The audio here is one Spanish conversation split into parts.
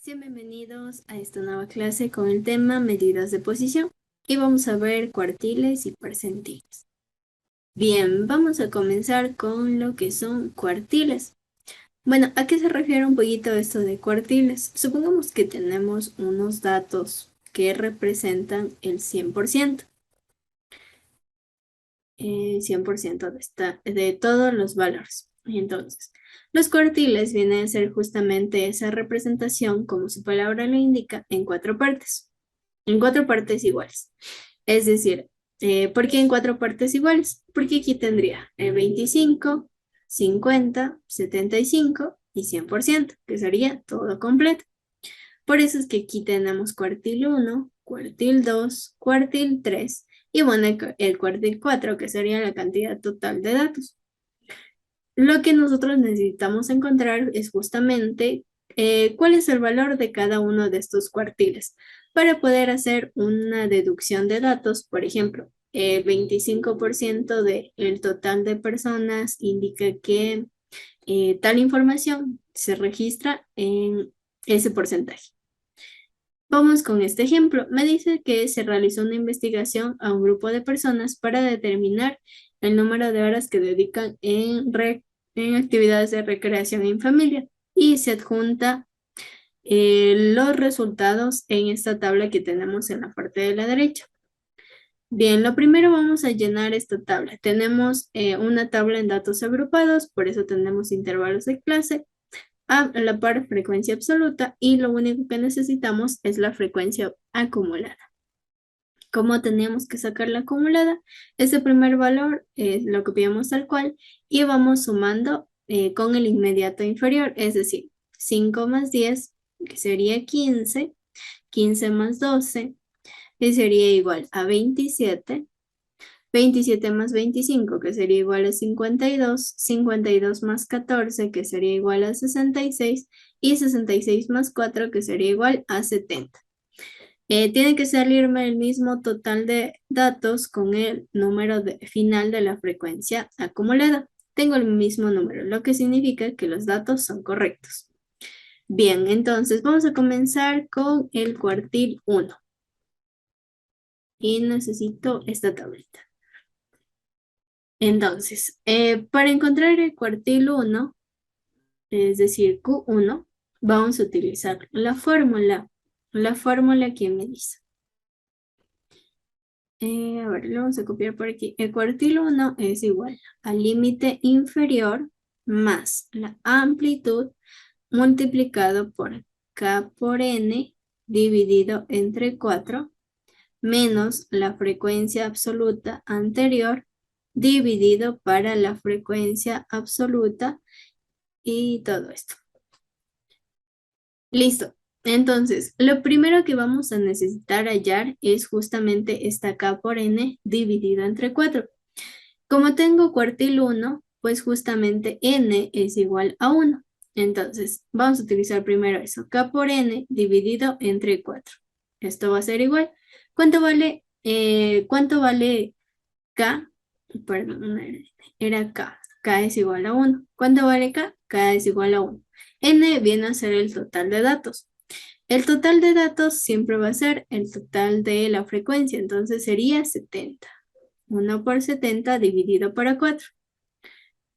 Sean bienvenidos a esta nueva clase con el tema medidas de posición y vamos a ver cuartiles y percentiles. Bien, vamos a comenzar con lo que son cuartiles. Bueno, ¿a qué se refiere un poquito esto de cuartiles? Supongamos que tenemos unos datos que representan el 100%. El 100% de todos los valores. Entonces, los cuartiles vienen a ser justamente esa representación, como su palabra lo indica, en cuatro partes. En cuatro partes iguales. Es decir, ¿por qué en cuatro partes iguales? Porque aquí tendría el 25, 50, 75 y 100%, que sería todo completo. Por eso es que aquí tenemos cuartil 1, cuartil 2, cuartil 3 y bueno, el cuartil 4, que sería la cantidad total de datos. Lo que nosotros necesitamos encontrar es justamente cuál es el valor de cada uno de estos cuartiles para poder hacer una deducción de datos. Por ejemplo, el 25% del total de personas indica que tal información se registra en ese porcentaje. Vamos con este ejemplo. Me dice que se realizó una investigación a un grupo de personas para determinar el número de horas que dedican en actividades de recreación en familia y se adjunta los resultados en esta tabla que tenemos en la parte de la derecha. Bien, lo primero vamos a llenar esta tabla. Tenemos una tabla en datos agrupados, por eso tenemos intervalos de clase a la par frecuencia absoluta y lo único que necesitamos es la frecuencia acumulada. ¿Cómo teníamos que sacar la acumulada? Ese primer valor lo copiamos tal cual y vamos sumando con el inmediato inferior, es decir, 5 más 10, que sería 15, 15 más 12, que sería igual a 27, 27 más 25, que sería igual a 52, 52 más 14, que sería igual a 66, y 66 más 4, que sería igual a 70. Tiene que salirme el mismo total de datos con el número final de la frecuencia acumulada. Tengo el mismo número, lo que significa que los datos son correctos. Bien, entonces vamos a comenzar con el cuartil 1. Y necesito esta tablita. Entonces, para encontrar el cuartil 1, es decir, Q1, vamos a utilizar la fórmula que me dice. A ver, lo vamos a copiar por aquí. El cuartil 1 es igual al límite inferior más la amplitud multiplicado por K por N dividido entre 4 menos la frecuencia absoluta anterior dividido para la frecuencia absoluta y todo esto. Listo. Entonces, lo primero que vamos a necesitar hallar es justamente esta K por N dividido entre 4. Como tengo cuartil 1, pues justamente N es igual a 1. Entonces, vamos a utilizar primero eso. K por N dividido entre 4. Esto va a ser igual. Cuánto vale K? Perdón, era K. K es igual a 1. ¿Cuánto vale K? K es igual a 1. N viene a ser el total de datos. El total de datos siempre va a ser el total de la frecuencia, entonces sería 70. 1 por 70 dividido para 4.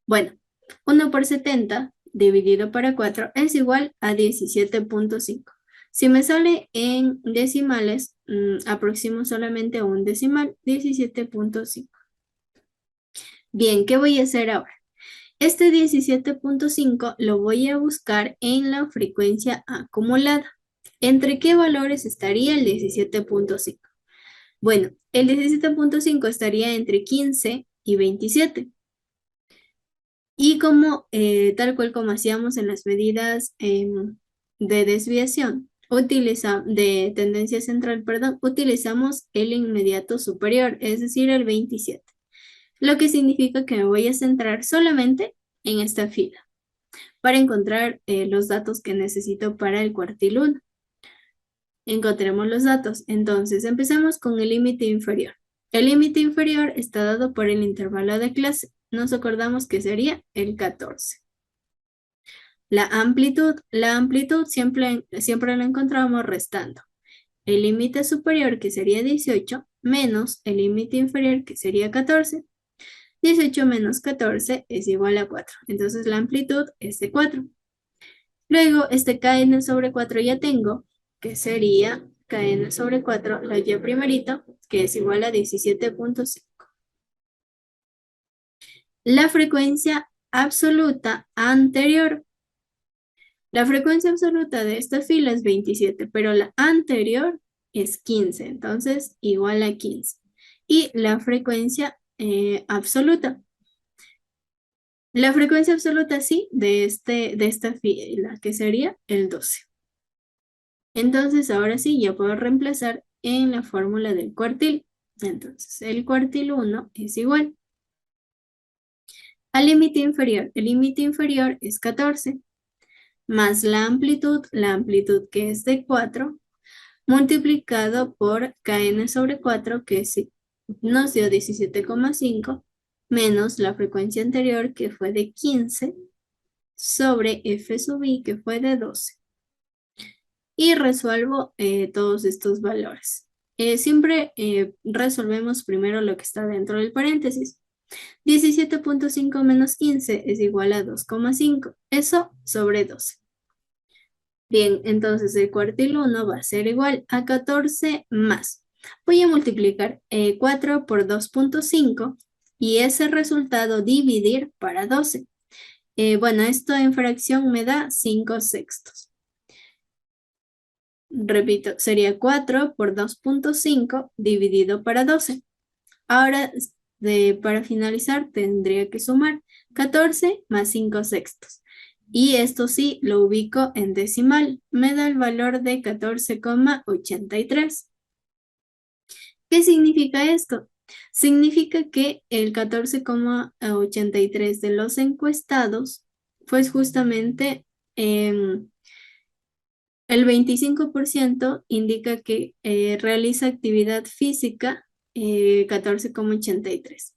Bueno, 1 por 70 dividido para 4 es igual a 17.5. Si me sale en decimales, aproximo solamente a un decimal, 17.5. Bien, ¿qué voy a hacer ahora? Este 17.5 lo voy a buscar en la frecuencia acumulada. ¿Entre qué valores estaría el 17.5? Bueno, el 17.5 estaría entre 15 y 27. Y como tal cual como hacíamos en las medidas de desviación, de tendencia central, perdón, utilizamos el inmediato superior, es decir, el 27. Lo que significa que me voy a centrar solamente en esta fila para encontrar los datos que necesito para el cuartil 1. Encontremos los datos. Entonces, empezamos con el límite inferior. El límite inferior está dado por el intervalo de clase. Nos acordamos que sería el 14. La amplitud siempre la encontramos restando el límite superior, que sería 18, menos el límite inferior, que sería 14. 18 menos 14 es igual a 4. Entonces la amplitud es de 4. Luego, este kn sobre 4 ya tengo, que sería kn sobre 4, la y primerito, que es igual a 17.5. La frecuencia absoluta anterior. La frecuencia absoluta de esta fila es 27, pero la anterior es 15, entonces igual a 15. Y la frecuencia absoluta. La frecuencia absoluta, sí, de esta fila, que sería el 12. Entonces, ahora sí, ya puedo reemplazar en la fórmula del cuartil. Entonces, el cuartil 1 es igual al límite inferior. El límite inferior es 14, más la amplitud que es de 4, multiplicado por kn sobre 4, que nos dio 17,5, menos la frecuencia anterior, que fue de 15, sobre f sub i, que fue de 12. Y resuelvo todos estos valores. Siempre resolvemos primero lo que está dentro del paréntesis. 17.5 menos 15 es igual a 2,5. Eso sobre 12. Bien, entonces el cuartil 1 va a ser igual a 14 más. Voy a multiplicar 4 por 2.5 y ese resultado dividir para 12. Bueno, esto en fracción me da 5 sextos. Repito, sería 4 por 2.5 dividido para 12. Ahora, para finalizar, tendría que sumar 14 más 5 sextos. Y esto sí lo ubico en decimal. Me da el valor de 14,83. ¿Qué significa esto? Significa que el 14,83 de los encuestados, pues justamente el 25% indica que realiza actividad física 14,83.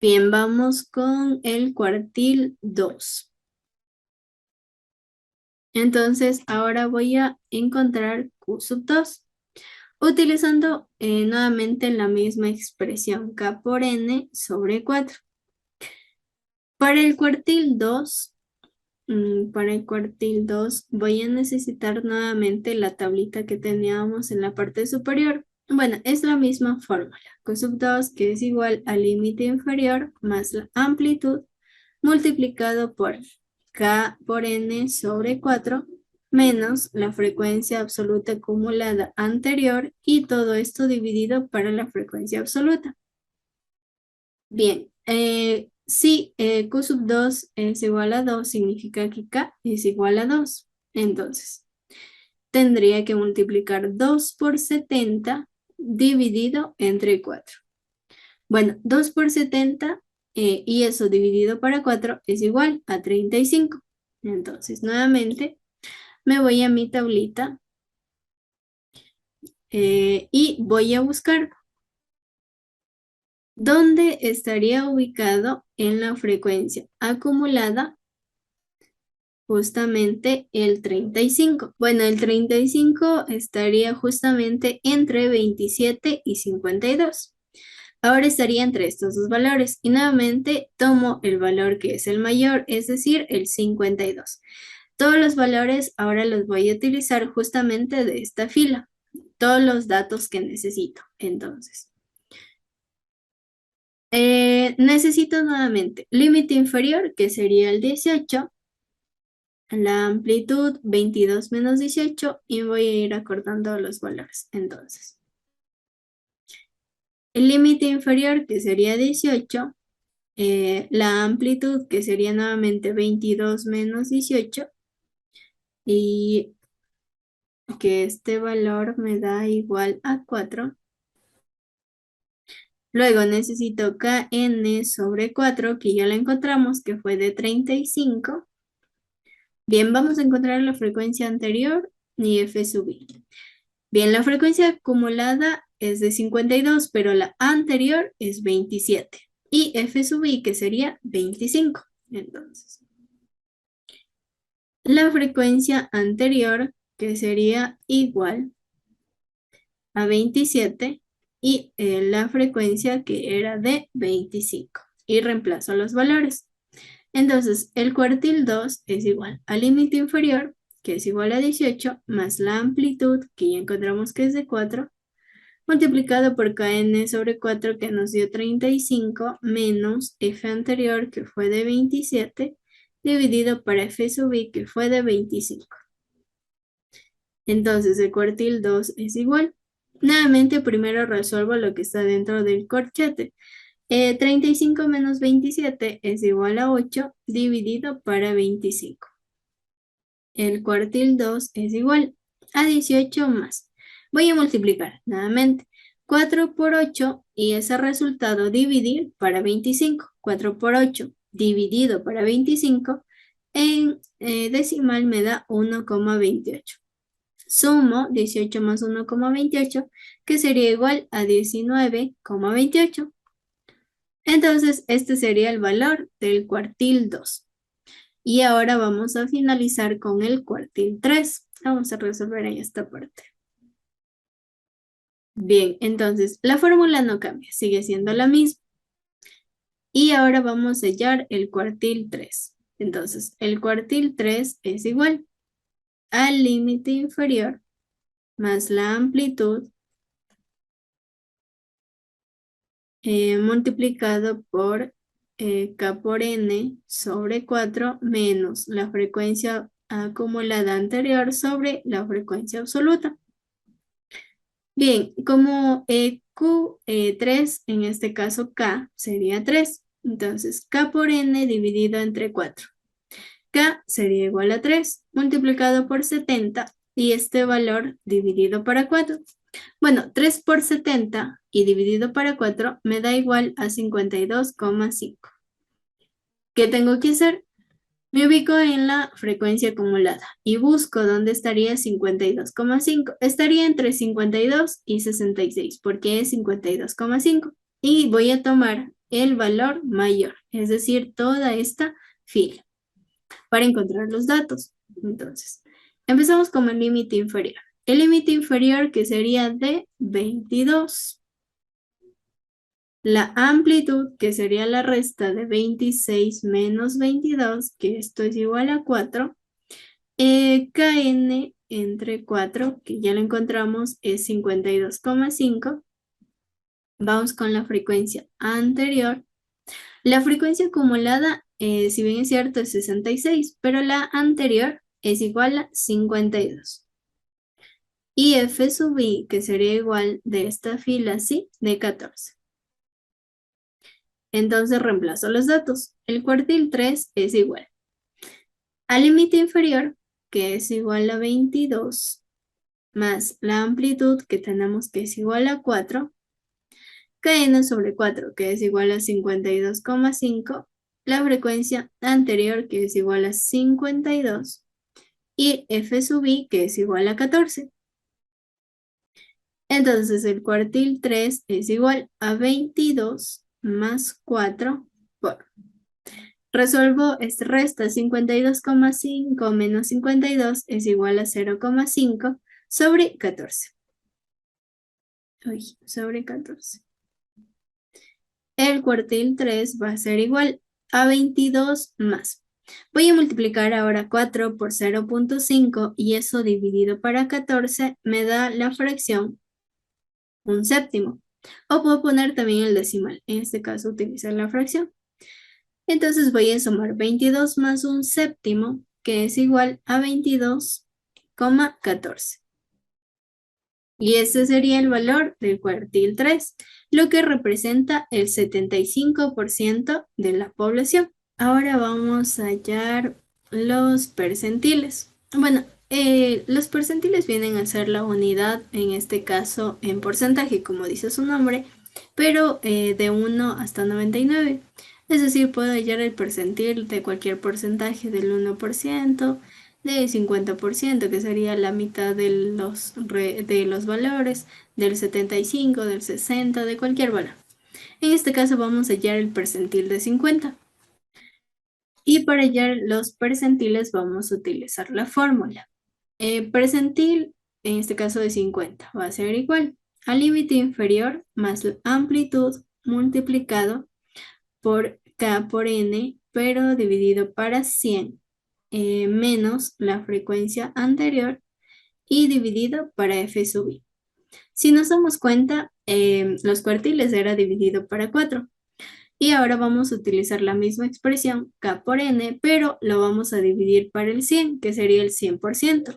Bien, vamos con el cuartil 2. Entonces, ahora voy a encontrar Q sub 2, utilizando nuevamente la misma expresión K por N sobre 4. Para el cuartil 2, voy a necesitar nuevamente la tablita que teníamos en la parte superior. Bueno, es la misma fórmula. Q sub 2, que es igual al límite inferior más la amplitud multiplicado por K por N sobre 4 menos la frecuencia absoluta acumulada anterior y todo esto dividido para la frecuencia absoluta. Bien, si Q sub 2 es igual a 2, significa que K es igual a 2. Entonces, tendría que multiplicar 2 por 70 dividido entre 4. Bueno, 2 por 70 y eso dividido para 4 es igual a 35. Entonces, nuevamente, me voy a mi tablita y voy a buscar dónde estaría ubicado en la frecuencia acumulada justamente el 35. Bueno, el 35 estaría justamente entre 27 y 52. Ahora estaría entre estos dos valores y nuevamente tomo el valor que es el mayor, es decir, el 52. Todos los valores ahora los voy a utilizar justamente de esta fila, todos los datos que necesito. Entonces, necesito nuevamente límite inferior, que sería el 18, la amplitud 22 menos 18 y voy a ir acortando los valores. Entonces, el límite inferior, que sería 18, la amplitud, que sería nuevamente 22 menos 18, y que este valor me da igual a 4. Luego necesito Kn sobre 4, que ya la encontramos, que fue de 35. Bien, vamos a encontrar la frecuencia anterior y f sub i. Bien, la frecuencia acumulada es de 52, pero la anterior es 27. Y f sub i, que sería 25. Entonces, la frecuencia anterior, que sería igual a 27, y la frecuencia que era de 25. Y reemplazo los valores. Entonces, el cuartil 2 es igual al límite inferior, que es igual a 18, más la amplitud, que ya encontramos que es de 4, multiplicado por kn sobre 4, que nos dio 35, menos f anterior, que fue de 27, dividido por f sub i, que fue de 25. Entonces, el cuartil 2 es igual. Nuevamente, primero resuelvo lo que está dentro del corchete. 35 menos 27 es igual a 8 dividido para 25. El cuartil 2 es igual a 18 más. Voy a multiplicar nuevamente 4 por 8 y ese resultado dividir para 25. 4 por 8 dividido para 25 en decimal me da 1,28. Sumo 18 más 1,28, que sería igual a 19,28. Entonces, este sería el valor del cuartil 2. Y ahora vamos a finalizar con el cuartil 3. Vamos a resolver en esta parte. Bien, entonces la fórmula no cambia, sigue siendo la misma. Y ahora vamos a hallar el cuartil 3. Entonces, el cuartil 3 es igual al límite inferior más la amplitud multiplicado por k por n sobre 4 menos la frecuencia acumulada anterior sobre la frecuencia absoluta. Bien, como Q3, en este caso K sería 3, entonces K por n dividido entre 4. K sería igual a 3 multiplicado por 70 y este valor dividido para 4. Bueno, 3 por 70 y dividido para 4 me da igual a 52,5. ¿Qué tengo que hacer? Me ubico en la frecuencia acumulada y busco dónde estaría 52,5. Estaría entre 52 y 66 porque es 52,5. Y voy a tomar el valor mayor, es decir, toda esta fila para encontrar los datos. Entonces, empezamos con el límite inferior. El límite inferior que sería de 22. La amplitud, que sería la resta de 26 menos 22, que esto es igual a 4. Kn entre 4, que ya lo encontramos, es 52,5. Vamos con la frecuencia anterior. La frecuencia acumulada, si bien es cierto, es 66, pero la anterior es igual a 52. Y f sub i, que sería igual de esta fila, sí, de 14. Entonces reemplazo los datos. El cuartil 3 es igual al límite inferior, que es igual a 22, más la amplitud, que tenemos que es igual a 4, kn sobre 4, que es igual a 52,5, la frecuencia anterior, que es igual a 52, y f sub i, que es igual a 14. Entonces el cuartil 3 es igual a 22 más 4 por. Resuelvo, resta 52,5 menos 52 es igual a 0,5 sobre 14. Uy, sobre 14. El cuartil 3 va a ser igual a 22 más. Voy a multiplicar ahora 4 por 0,5 y eso dividido para 14 me da la fracción 1/7. O puedo poner también el decimal. En este caso utilizar la fracción. Entonces voy a sumar 22 más 1/7, que es igual a 22,14. Y ese sería el valor del cuartil 3, lo que representa el 75% de la población. Ahora vamos a hallar los percentiles. Bueno, los percentiles vienen a ser la unidad, en este caso en porcentaje, como dice su nombre, pero de 1 hasta 99. Es decir, puedo hallar el percentil de cualquier porcentaje del 1%, del 50%, que sería la mitad de los valores, del 75, del 60, de cualquier valor. En este caso vamos a hallar el percentil de 50. Y para hallar los percentiles vamos a utilizar la fórmula. Percentil, en este caso de 50, va a ser igual al límite inferior más la amplitud multiplicado por K por N, pero dividido para 100, menos la frecuencia anterior y dividido para F sub I. Si nos damos cuenta, los cuartiles era dividido para 4. Y ahora vamos a utilizar la misma expresión, K por N, pero lo vamos a dividir para el 100, que sería el 100%.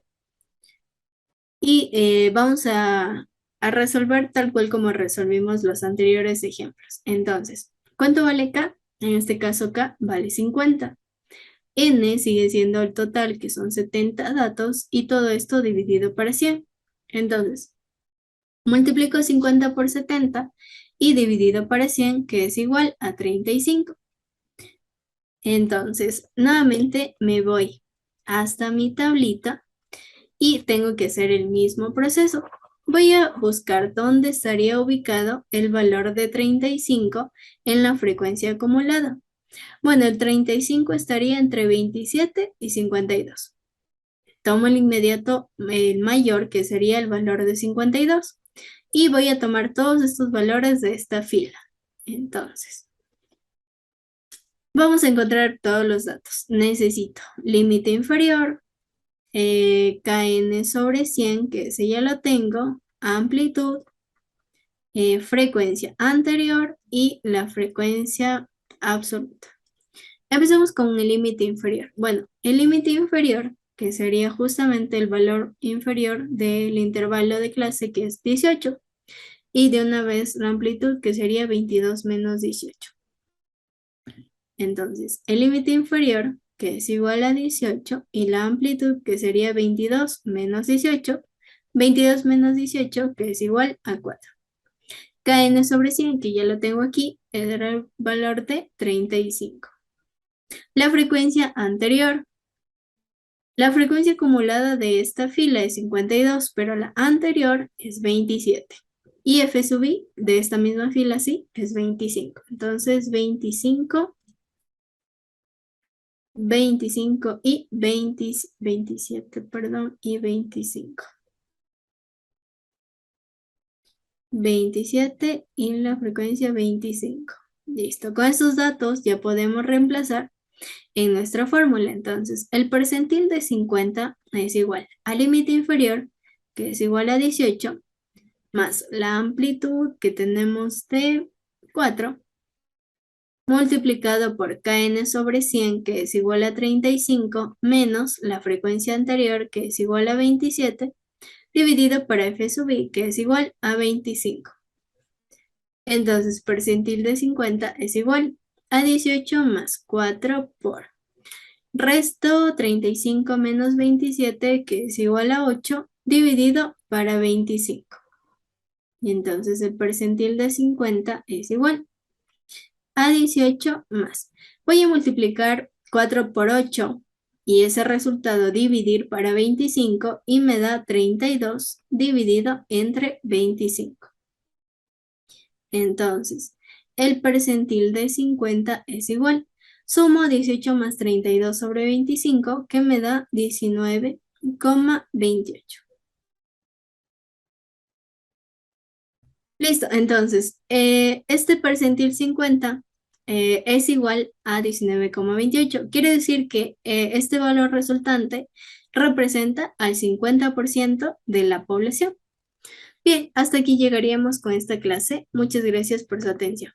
Y vamos a resolver tal cual como resolvimos los anteriores ejemplos. Entonces, ¿cuánto vale K? En este caso K vale 50. N sigue siendo el total, que son 70 datos, y todo esto dividido para 100. Entonces, multiplico 50 por 70 y dividido para 100, que es igual a 35. Entonces, nuevamente me voy hasta mi tablita y tengo que hacer el mismo proceso. Voy a buscar dónde estaría ubicado el valor de 35 en la frecuencia acumulada. Bueno, el 35 estaría entre 27 y 52. Tomo el inmediato, el mayor, que sería el valor de 52. Y voy a tomar todos estos valores de esta fila. Entonces, vamos a encontrar todos los datos. Necesito límite inferior, Kn sobre 100, que ese ya lo tengo, amplitud, frecuencia anterior y la frecuencia absoluta. Empecemos con el límite inferior. Bueno, el límite inferior, que sería justamente el valor inferior del intervalo de clase, que es 18, y de una vez la amplitud, que sería 22 menos 18. Entonces, el límite inferior, que es igual a 18, y la amplitud, que sería 22 menos 18, 22 menos 18, que es igual a 4. Kn sobre 100, que ya lo tengo aquí, era el valor de 35. La frecuencia anterior. La frecuencia acumulada de esta fila es 52, pero la anterior es 27. Y F sub I de esta misma fila, sí, es 25. Entonces, 25, 25 y 27, perdón, y 25. 27 y la frecuencia 25. Listo, con estos datos ya podemos reemplazar en nuestra fórmula. Entonces, el percentil de 50 es igual al límite inferior, que es igual a 18, más la amplitud que tenemos de 4, multiplicado por Kn sobre 100, que es igual a 35, menos la frecuencia anterior, que es igual a 27, dividido por F sub I, que es igual a 25. Entonces, percentil de 50 es igual a 18 más 4 por resto 35 menos 27, que es igual a 8, dividido para 25. Y entonces el percentil de 50 es igual a 18 más. Voy a multiplicar 4 por 8 y ese resultado dividir para 25 y me da 32 dividido entre 25. Entonces, el percentil de 50 es igual. Sumo 18 más 32 sobre 25, que me da 19,28. Listo, entonces, este percentil 50 es igual a 19,28. Quiere decir que este valor resultante representa al 50% de la población. Bien, hasta aquí llegaríamos con esta clase. Muchas gracias por su atención.